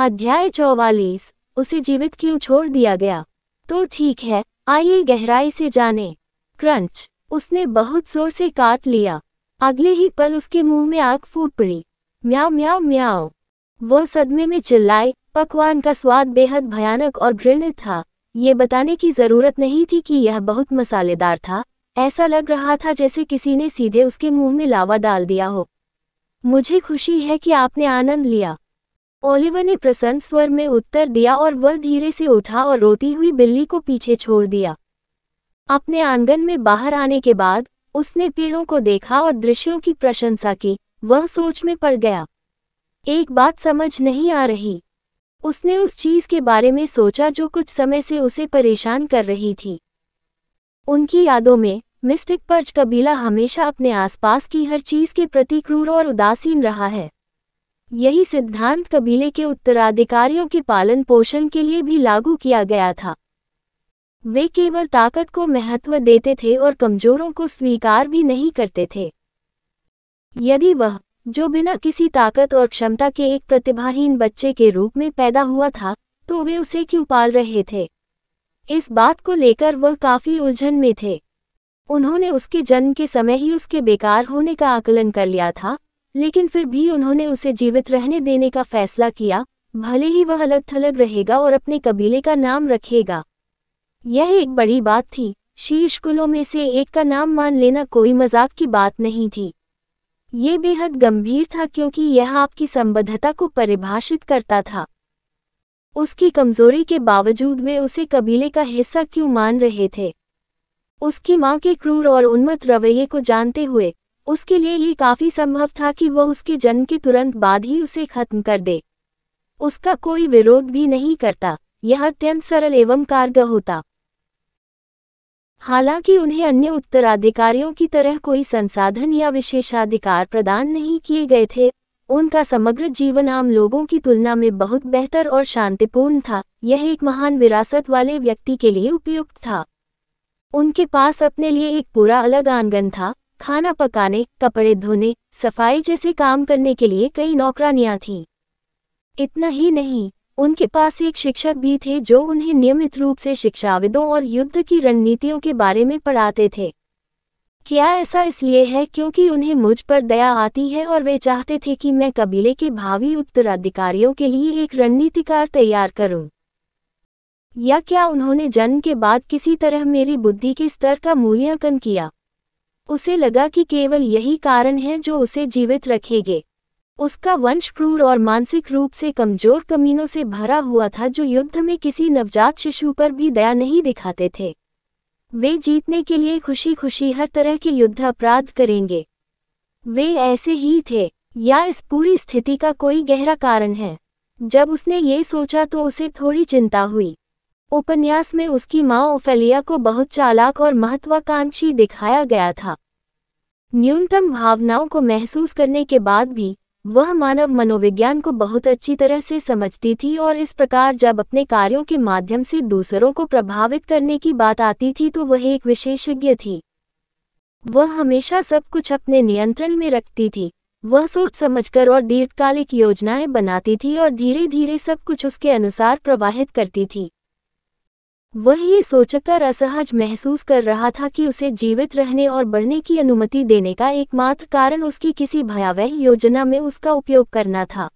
अध्याय 44। उसे जीवित क्यों छोड़ दिया गया? तो ठीक है, आइए गहराई से जाने। क्रंच। उसने बहुत जोर से काट लिया। अगले ही पल उसके मुंह में आग फूट पड़ी। म्याऊ म्याऊ म्याऊ। वह सदमे में चिल्लाए। पकवान का स्वाद बेहद भयानक और घृणित था। ये बताने की जरूरत नहीं थी कि यह बहुत मसालेदार था। ऐसा लग रहा था जैसे किसी ने सीधे उसके मुंह में लावा डाल दिया हो। मुझे खुशी है कि आपने आनंद लिया, ओलिवर ने प्रसन्न स्वर में उत्तर दिया और वह धीरे से उठा और रोती हुई बिल्ली को पीछे छोड़ दिया। अपने आंगन में बाहर आने के बाद उसने पेड़ों को देखा और दृश्यों की प्रशंसा की। वह सोच में पड़ गया। एक बात समझ नहीं आ रही। उसने उस चीज के बारे में सोचा जो कुछ समय से उसे परेशान कर रही थी। उनकी यादों में मिस्टिक पर्च कबीला हमेशा अपने आसपास की हर चीज के प्रति क्रूर और उदासीन रहा है। यही सिद्धांत कबीले के उत्तराधिकारियों के पालन पोषण के लिए भी लागू किया गया था। वे केवल ताकत को महत्व देते थे और कमजोरों को स्वीकार भी नहीं करते थे। यदि वह, जो बिना किसी ताकत और क्षमता के एक प्रतिभाहीन बच्चे के रूप में पैदा हुआ था, तो वे उसे क्यों पाल रहे थे? इस बात को लेकर वह काफी उलझन में थे। उन्होंने उसके जन्म के समय ही उसके बेकार होने का आकलन कर लिया था, लेकिन फिर भी उन्होंने उसे जीवित रहने देने का फैसला किया, भले ही वह अलग थलग रहेगा और अपने कबीले का नाम रखेगा। यह एक बड़ी बात थी। शीर्ष कुलों में से एक का नाम मान लेना कोई मजाक की बात नहीं थी। ये बेहद गंभीर था क्योंकि यह आपकी संबद्धता को परिभाषित करता था। उसकी कमजोरी के बावजूद वे उसे कबीले का हिस्सा क्यों मान रहे थे? उसकी मां के क्रूर और उन्मत्त रवैये को जानते हुए उसके लिए ये काफी संभव था कि वह उसके जन्म के तुरंत बाद ही उसे खत्म कर दे। उसका कोई विरोध भी नहीं करता। यह अत्यंत सरल एवं कारगर होता। हालांकि उन्हें अन्य उत्तराधिकारियों की तरह कोई संसाधन या विशेषाधिकार प्रदान नहीं किए गए थे। उनका समग्र जीवन आम लोगों की तुलना में बहुत बेहतर और शांतिपूर्ण था। यह एक महान विरासत वाले व्यक्ति के लिए उपयुक्त था। उनके पास अपने लिए एक पूरा अलग आंगन था। खाना पकाने, कपड़े धोने, सफाई जैसे काम करने के लिए कई नौकरानियां थीं। इतना ही नहीं, उनके पास एक शिक्षक भी थे जो उन्हें नियमित रूप से शिक्षाविदों और युद्ध की रणनीतियों के बारे में पढ़ाते थे। क्या ऐसा इसलिए है क्योंकि उन्हें मुझ पर दया आती है और वे चाहते थे कि मैं कबीले के भावी उत्तराधिकारियों के लिए एक रणनीतिकार तैयार करूं? या क्या उन्होंने जन्म के बाद किसी तरह मेरी बुद्धि के स्तर का मूल्यांकन किया? उसे लगा कि केवल यही कारण है जो उसे जीवित रखेंगे। उसका वंश क्रूर और मानसिक रूप से कमजोर कमीनों से भरा हुआ था जो युद्ध में किसी नवजात शिशु पर भी दया नहीं दिखाते थे। वे जीतने के लिए खुशी खुशी हर तरह के युद्ध अपराध करेंगे। वे ऐसे ही थे। या इस पूरी स्थिति का कोई गहरा कारण है? जब उसने ये सोचा तो उसे थोड़ी चिंता हुई। उपन्यास में उसकी माँ ओफेलिया को बहुत चालाक और महत्वाकांक्षी दिखाया गया था। न्यूनतम भावनाओं को महसूस करने के बाद भी वह मानव मनोविज्ञान को बहुत अच्छी तरह से समझती थी और इस प्रकार जब अपने कार्यों के माध्यम से दूसरों को प्रभावित करने की बात आती थी तो वह एक विशेषज्ञ थी। वह हमेशा सब कुछ अपने नियंत्रण में रखती थी। वह सोच समझकर और दीर्घकालिक योजनाएं बनाती थी और धीरे धीरे सब कुछ उसके अनुसार प्रवाहित करती थी। वह ये सोचकर असहज महसूस कर रहा था कि उसे जीवित रहने और बढ़ने की अनुमति देने का एकमात्र कारण उसकी किसी भयावह योजना में उसका उपयोग करना था।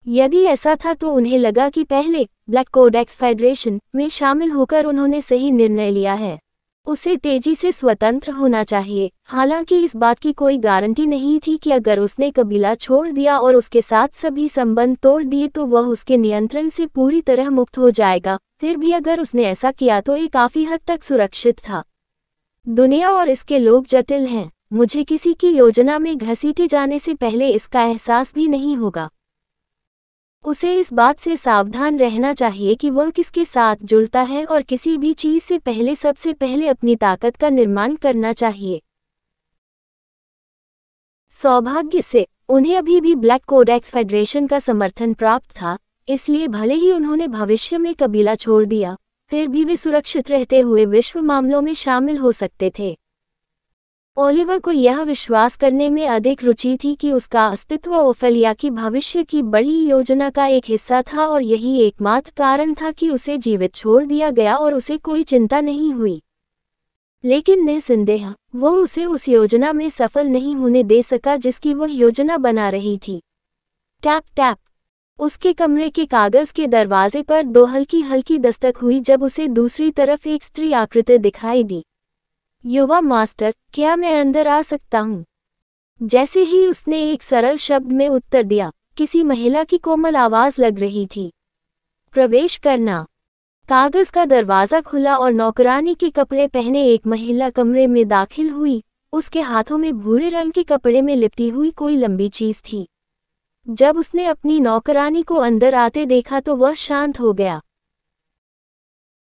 यदि ऐसा था तो उन्हें लगा कि पहले ब्लैक कोडेक्स फेडरेशन में शामिल होकर उन्होंने सही निर्णय लिया है। उसे तेजी से स्वतंत्र होना चाहिए। हालांकि इस बात की कोई गारंटी नहीं थी कि अगर उसने कबीला छोड़ दिया और उसके साथ सभी संबंध तोड़ दिए तो वह उसके नियंत्रण से पूरी तरह मुक्त हो जाएगा। फिर भी अगर उसने ऐसा किया तो ये काफी हद तक सुरक्षित था। दुनिया और इसके लोग जटिल हैं। मुझे किसी की योजना में घसीटे जाने से पहले इसका एहसास भी नहीं होगा। उसे इस बात से सावधान रहना चाहिए कि वह किसके साथ जुड़ता है और किसी भी चीज से पहले सबसे पहले अपनी ताकत का निर्माण करना चाहिए। सौभाग्य से उन्हें अभी भी ब्लैक कोडेक्स फेडरेशन का समर्थन प्राप्त था, इसलिए भले ही उन्होंने भविष्य में कबीला छोड़ दिया, फिर भी वे सुरक्षित रहते हुए विश्व मामलों में शामिल हो सकते थे। ओलिवर को यह विश्वास करने में अधिक रुचि थी कि उसका अस्तित्व ओफेलिया की भविष्य की बड़ी योजना का एक हिस्सा था और यही एकमात्र कारण था कि उसे जीवित छोड़ दिया गया और उसे कोई चिंता नहीं हुई। लेकिन निस्संदेह वो उसे उस योजना में सफल नहीं होने दे सका जिसकी वह योजना बना रही थी। Tap tap. उसके कमरे के कागज के दरवाजे पर दो हल्की हल्की दस्तक हुई जब उसे दूसरी तरफ एक स्त्री आकृति दिखाई दी। युवा मास्टर, क्या मैं अंदर आ सकता हूँ? जैसे ही उसने एक सरल शब्द में उत्तर दिया, किसी महिला की कोमल आवाज लग रही थी। प्रवेश करना। कागज का दरवाजा खुला और नौकरानी के कपड़े पहने एक महिला कमरे में दाखिल हुई। उसके हाथों में भूरे रंग के कपड़े में लिपटी हुई कोई लंबी चीज थी। जब उसने अपनी नौकरानी को अंदर आते देखा तो वह शांत हो गया।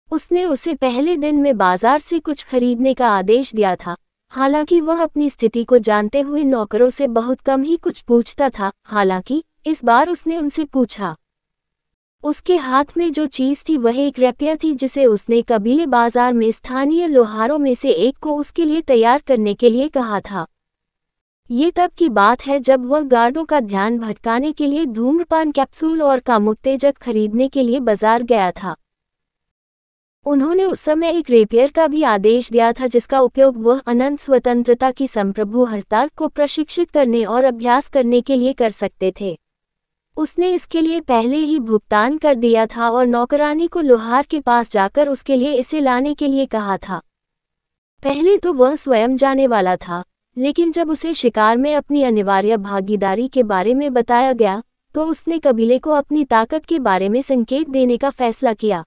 उसने उसे पहले दिन में बाजार से कुछ खरीदने का आदेश दिया था। हालांकि वह अपनी स्थिति को जानते हुए नौकरों से बहुत कम ही कुछ पूछता था। हालांकि इस बार उसने उनसे पूछा। उसके हाथ में जो चीज थी वह एक रैपियर थी जिसे उसने कबीले बाजार में स्थानीय लोहारों में से एक को उसके लिए तैयार करने के लिए कहा था। ये तब की बात है जब वह गार्डों का ध्यान भटकाने के लिए धूम्रपान कैप्सूल और कामुत्तेजक खरीदने के लिए बाजार गया था। उन्होंने उस समय एक रेपियर का भी आदेश दिया था जिसका उपयोग वह अनंत स्वतंत्रता की संप्रभु हड़ताल को प्रशिक्षित करने और अभ्यास करने के लिए कर सकते थे। उसने इसके लिए पहले ही भुगतान कर दिया था और नौकरानी को लोहार के पास जाकर उसके लिए इसे लाने के लिए कहा था। पहले तो वह स्वयं जाने वाला था, लेकिन जब उसे शिकार में अपनी अनिवार्य भागीदारी के बारे में बताया गया तो उसने कबीले को अपनी ताकत के बारे में संकेत देने का फैसला किया।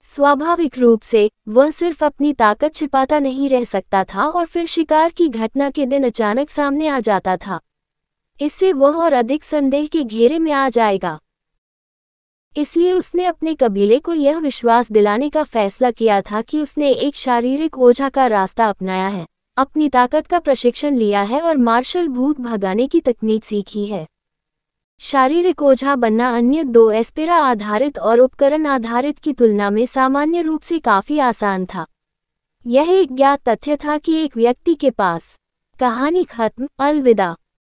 स्वाभाविक रूप से वह सिर्फ अपनी ताकत छिपाता नहीं रह सकता था और फिर शिकार की घटना के दिन अचानक सामने आ जाता था। इससे वह और अधिक संदेह के घेरे में आ जाएगा। इसलिए उसने अपने कबीले को यह विश्वास दिलाने का फैसला किया था कि उसने एक शारीरिक ओझा का रास्ता अपनाया है, अपनी ताकत का प्रशिक्षण लिया है और मार्शल भूत भगाने की तकनीक सीखी है। शारीरिक ओझा बनना अन्य दो एस्पेरा आधारित और उपकरण आधारित की तुलना में सामान्य रूप से काफी आसान था। यह एक ज्ञात तथ्य था कि एक व्यक्ति के पास। कहानी खत्म। अलविदा।